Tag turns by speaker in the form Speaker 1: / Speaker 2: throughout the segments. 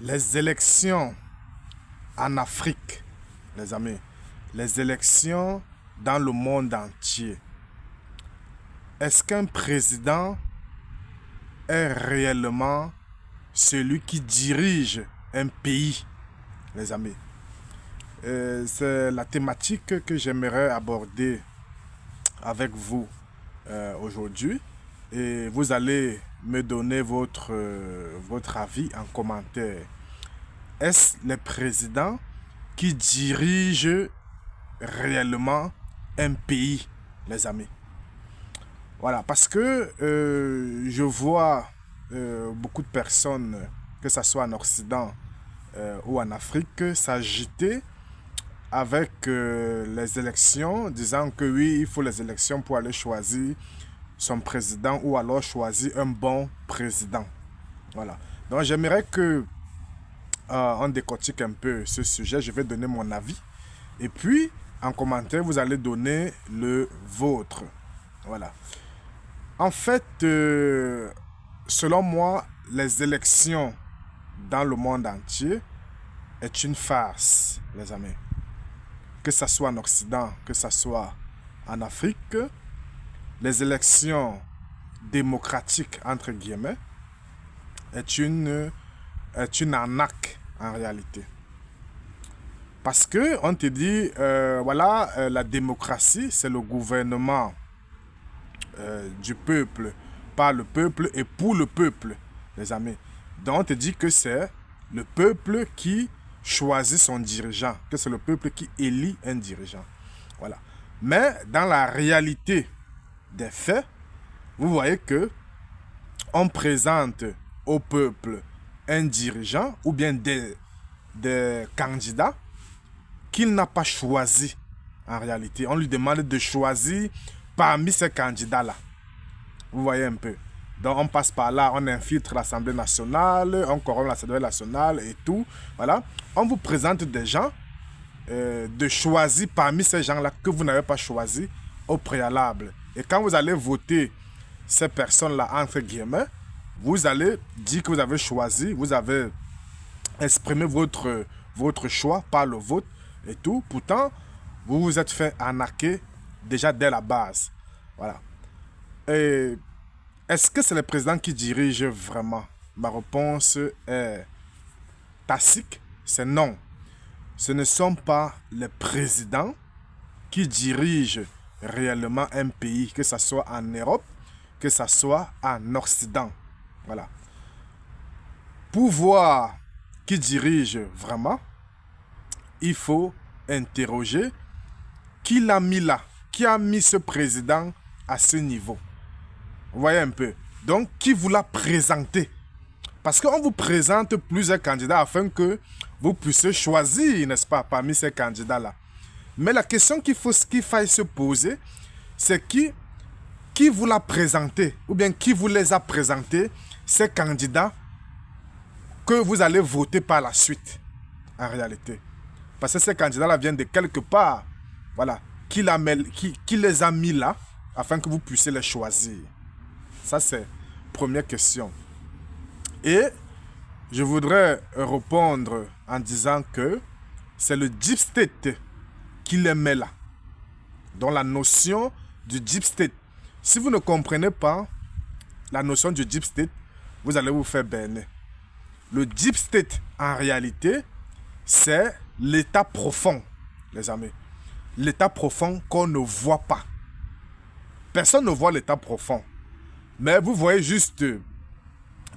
Speaker 1: Les élections en Afrique, les amis, les élections dans le monde entier. Est-ce qu'un président est réellement celui qui dirige un pays, les amis? C'est la thématique que j'aimerais aborder avec vous aujourd'hui. Et vous allez me donner votre avis en commentaire. Est-ce le président qui dirige réellement un pays, les amis? Voilà, parce que je vois beaucoup de personnes, que ce soit en Occident ou en Afrique, s'agiter avec les élections, disant que oui, il faut les élections pour aller choisir son président ou alors choisir un bon président. Voilà. Donc j'aimerais que on décortique un peu ce sujet. Je vais donner mon avis. Et puis, en commentaire, vous allez donner le vôtre. Voilà. En fait, selon moi, les élections dans le monde entier est une farce, les amis. Que ce soit en Occident, que ce soit en Afrique, les élections démocratiques, entre guillemets, est une arnaque en réalité. Parce que on te dit, voilà, la démocratie, c'est le gouvernement du peuple, par le peuple et pour le peuple, les amis. Donc on te dit que c'est le peuple qui choisit son dirigeant, que c'est le peuple qui élit un dirigeant. Voilà. Mais dans la réalité des faits, vous voyez que on présente au peuple un dirigeant ou bien des candidats qu'il n'a pas choisi en réalité. On lui demande de choisir parmi ces candidats-là. Vous voyez un peu. Donc on passe par là, on infiltre l'Assemblée nationale, on corrompt l'Assemblée nationale et tout. Voilà. On vous présente des gens, de choisir parmi ces gens-là que vous n'avez pas choisi au préalable. Et quand vous allez voter ces personnes-là, entre guillemets, vous allez dire que vous avez choisi, vous avez exprimé votre choix par le vote et tout. Pourtant, vous vous êtes fait arnaquer déjà dès la base. Voilà. Et est-ce que c'est le président qui dirige vraiment? Ma réponse est tacite, c'est non. Ce ne sont pas les présidents qui dirigent réellement un pays, que ce soit en Europe, que ce soit en Occident. Voilà. Pour voir qui dirige vraiment, il faut interroger qui l'a mis là, qui a mis ce président à ce niveau. Vous voyez un peu. Donc, qui vous l'a présenté? Parce qu'on vous présente plusieurs candidats afin que vous puissiez choisir, n'est-ce pas, parmi ces candidats-là. Mais la question qu'il faille se poser, c'est qui vous l'a présenté, ou bien qui vous les a présentés, ces candidats que vous allez voter par la suite, en réalité. Parce que ces candidats-là viennent de quelque part. Voilà. Qui les a mis là, afin que vous puissiez les choisir. Ça, c'est la première question. Et je voudrais répondre en disant que c'est le deep state qui les met là. Donc la notion du deep state. Si vous ne comprenez pas la notion du deep state, vous allez vous faire berner. Le deep state, en réalité, c'est l'état profond, les amis. L'état profond qu'on ne voit pas. Personne ne voit l'état profond. Mais vous voyez juste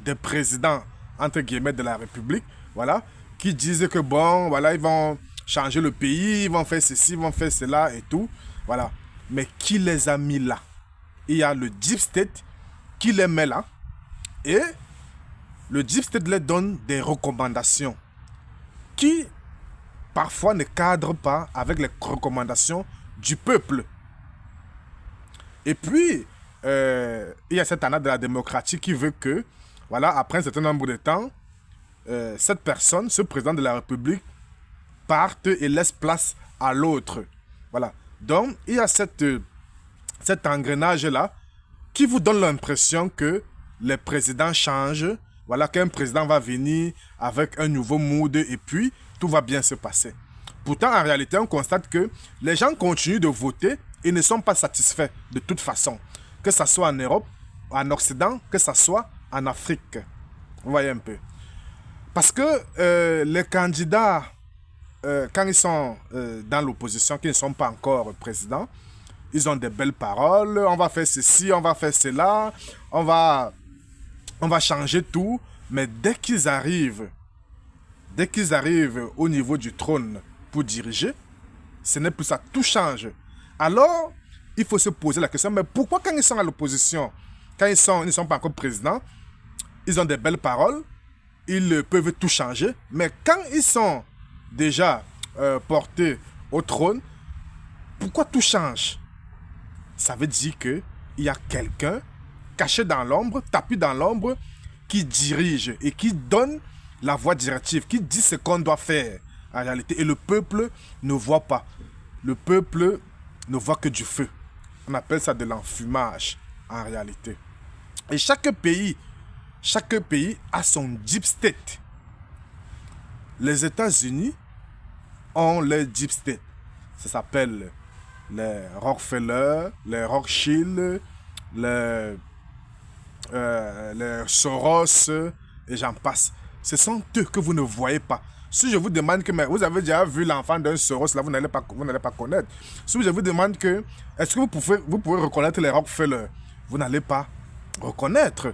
Speaker 1: des présidents, entre guillemets, de la République, voilà, qui disent que bon, voilà, ils vont changer le pays, ils vont faire ceci, ils vont faire cela et tout, voilà. Mais qui les a mis là? Il y a le deep state qui les met là, et le deep state les donne des recommandations qui, parfois, ne cadrent pas avec les recommandations du peuple. Et puis, il y a cette année de la démocratie qui veut que, voilà, après un certain nombre de temps, cette personne, ce président de la République, parte et laisse place à l'autre. Voilà. Donc, il y a cet engrenage-là qui vous donne l'impression que les présidents changent voilà, qu'un président va venir avec un nouveau mood et puis tout va bien se passer. Pourtant, en réalité, on constate que les gens continuent de voter et ne sont pas satisfaits de toute façon. Que ce soit en Europe, en Occident, que ce soit en Afrique. Vous voyez un peu. Parce que les candidats, quand ils sont dans l'opposition, qui ne sont pas encore présidents, ils ont des belles paroles. On va faire ceci, on va faire cela, on va changer tout. Mais dès qu'ils arrivent au niveau du trône pour diriger, ce n'est plus ça, tout change. Alors, il faut se poser la question, mais pourquoi quand ils sont à l'opposition, quand ils ne sont pas encore présidents, ils ont des belles paroles, ils peuvent tout changer, mais quand ils sont déjà portés au trône, pourquoi tout change? Ça veut dire qu'il y a quelqu'un caché dans l'ombre, tapis dans l'ombre, qui dirige et qui donne la voie directive, qui dit ce qu'on doit faire en réalité. Et le peuple ne voit pas. Le peuple ne voit que du feu. On appelle ça de l'enfumage en réalité. Et chaque pays a son deep state. Les États-Unis ont leur deep state. Ça s'appelle les Rockefeller, les Rothschild, les Soros, et j'en passe. Ce sont eux que vous ne voyez pas. Si je vous demande que, mais vous avez déjà vu l'enfant d'un Soros, là, vous n'allez pas connaître. Si je vous demande que, est-ce que vous pouvez reconnaître les Rockefeller? Vous n'allez pas reconnaître.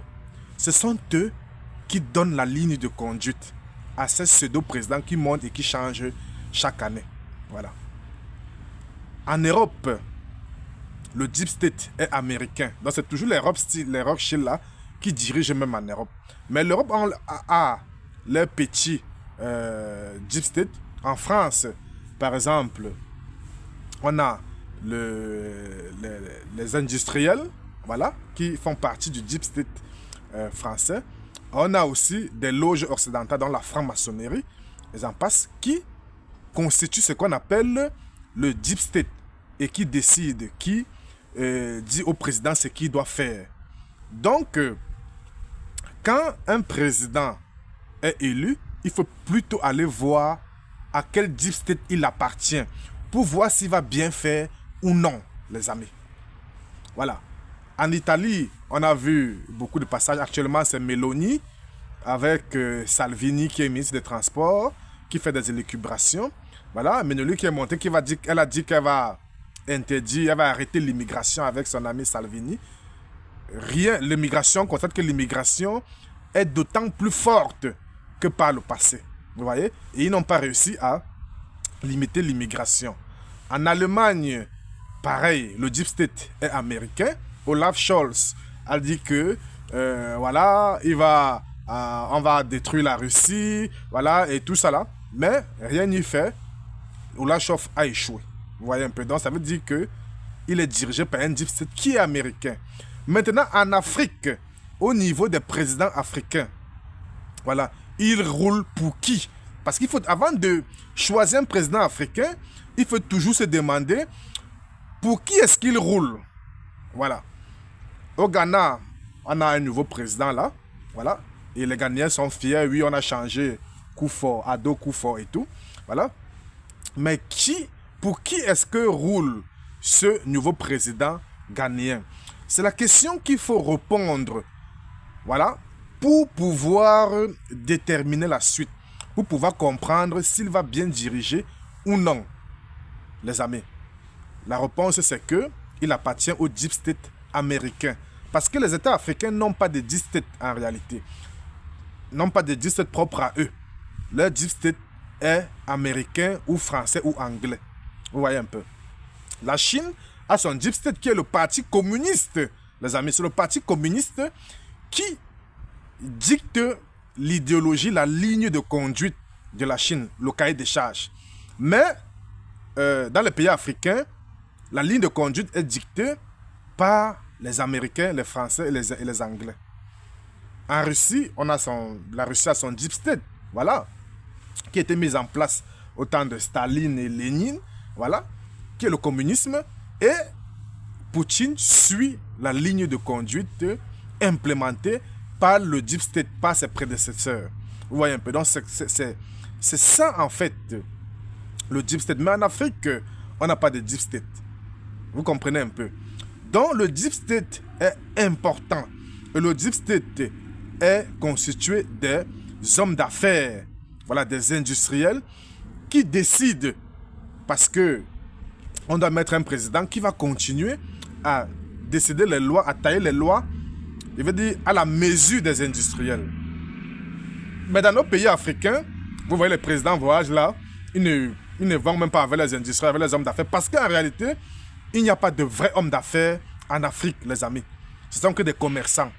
Speaker 1: Ce sont eux qui donnent la ligne de conduite à ces pseudo-présidents qui montent et qui changent chaque année. Voilà. En Europe, le deep state est américain. Donc c'est toujours les Rothschild là qui dirigent même en Europe. Mais l'Europe a les petits deep state. En France, par exemple, on a les industriels, voilà, qui font partie du deep state français. On a aussi des loges occidentales dans la franc-maçonnerie, et en passe, qui constituent ce qu'on appelle le deep state et qui décide, qui dit au président ce qu'il doit faire. Donc, quand un président est élu, il faut plutôt aller voir à quel deep state il appartient pour voir s'il va bien faire ou non, les amis. Voilà. En Italie, on a vu beaucoup de passages. Actuellement, c'est Meloni avec Salvini qui est ministre des Transports, qui fait des élucubrations. Voilà, Meloni qui est montée, elle a dit qu'elle va interdire, elle va arrêter l'immigration avec son ami Salvini. Rien, l'immigration, on constate que l'immigration est d'autant plus forte que par le passé. Vous voyez? Et ils n'ont pas réussi à limiter l'immigration. En Allemagne, pareil, le deep state est américain. Olaf Scholz a dit que voilà, on va détruire la Russie, voilà, et tout ça là. Mais rien n'y fait. Olaf Scholz a échoué. Vous voyez un peu. Donc ça veut dire que il est dirigé par un deep state qui est américain. Maintenant, en Afrique, au niveau des présidents africains, voilà, ils roulent pour qui? Parce qu'il faut, avant de choisir un président africain, il faut toujours se demander pour qui est-ce qu'il roule. Voilà. Au Ghana, on a un nouveau président là. Voilà. Et les Ghanéens sont fiers. Oui, on a changé Kufuor, Ado Kufuor et tout. Voilà. Mais pour qui est-ce que roule ce nouveau président ghanéen? C'est la question qu'il faut répondre. Voilà. Pour pouvoir déterminer la suite. Pour pouvoir comprendre s'il va bien diriger ou non. Les amis. La réponse, c'est que il appartient au deep state américain. Parce que les États africains n'ont pas de deep state en réalité. N'ont pas de deep state propre à eux. Leur deep state est américain ou français ou anglais. Vous voyez un peu. La Chine a son deep state qui est le parti communiste. Les amis, c'est le parti communiste qui dicte l'idéologie, la ligne de conduite de la Chine, le cahier des charges. Mais dans les pays africains, la ligne de conduite est dictée par les Américains, les Français et les Anglais. En Russie, la Russie a son deep state, voilà, qui a été mise en place au temps de Staline et Lénine, voilà, qui est le communisme. Et Poutine suit la ligne de conduite implémentée par le deep state, par ses prédécesseurs. Vous voyez un peu. Donc, c'est ça, en fait, le deep state. Mais en Afrique, on n'a pas de deep state. Vous comprenez un peu. Donc, le deep state est important. Et le deep state est constitué des hommes d'affaires, voilà, des industriels qui décident, parce que on doit mettre un président qui va continuer à décider les lois, à tailler les lois, je veux dire, à la mesure des industriels. Mais dans nos pays africains, vous voyez les présidents voyagent là, ils ne vont même pas avec les industriels, avec les hommes d'affaires, parce qu'en réalité, il n'y a pas de vrais hommes d'affaires en Afrique, les amis. Ce sont que des commerçants.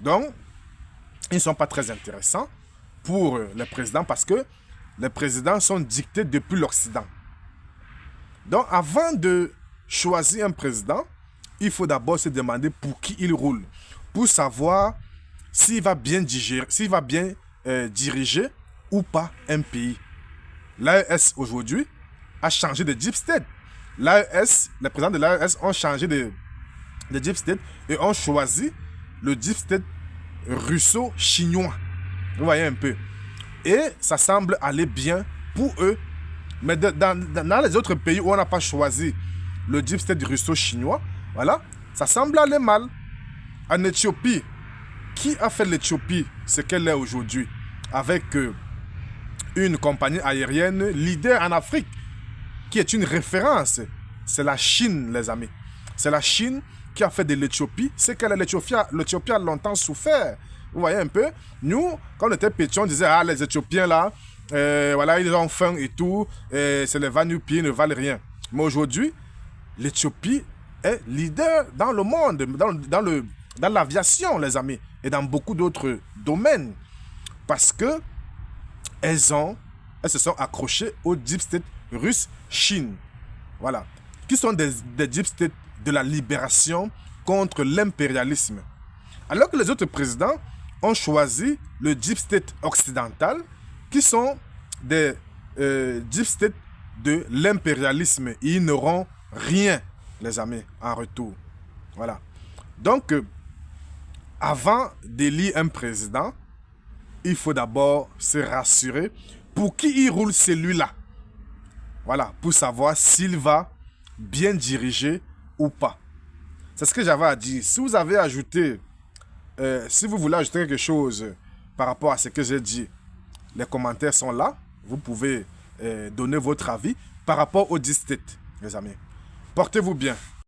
Speaker 1: Donc, ils ne sont pas très intéressants pour les présidents parce que les présidents sont dictés depuis l'Occident. Donc, avant de choisir un président, il faut d'abord se demander pour qui il roule, pour savoir s'il va bien digérer, s'il va bien diriger ou pas un pays. L'AES aujourd'hui a changé de deep state. L'AES, les présidents de l'AES ont changé de deep state et ont choisi le deep state russo-chinois. Vous voyez un peu. Et ça semble aller bien pour eux. Mais dans les autres pays où on n'a pas choisi le deep state russo-chinois, voilà, ça semble aller mal. En Éthiopie, qui a fait l'Éthiopie ce qu'elle est aujourd'hui, avec une compagnie aérienne leader en Afrique, qui est une référence? C'est la Chine, les amis. C'est la Chine qui a fait de l'Éthiopie ce qu'elle est. L'Éthiopie a longtemps souffert. Vous voyez un peu? Nous, quand on était petits, on disait, ah, les Éthiopiens là, voilà, ils ont faim et tout, c'est les va-nu-pieds, ils ne valent rien. Mais aujourd'hui, l'Éthiopie est leader dans le monde, dans l'aviation, les amis, et dans beaucoup d'autres domaines. Parce que elles se sont accrochées au deep state russe-Chine. Voilà. Qui sont des deep states de la libération contre l'impérialisme. Alors que les autres présidents ont choisi le deep state occidental, qui sont des deep states de l'impérialisme. Ils n'auront rien, les amis, en retour. Voilà. Donc, avant d'élire un président, il faut d'abord se rassurer pour qui il roule celui-là. Voilà, pour savoir s'il va bien diriger ou pas. C'est ce que j'avais à dire. Si vous avez ajouté, si vous voulez ajouter quelque chose par rapport à ce que j'ai dit, les commentaires sont là. Vous pouvez donner votre avis par rapport au deep state, les amis. Portez-vous bien.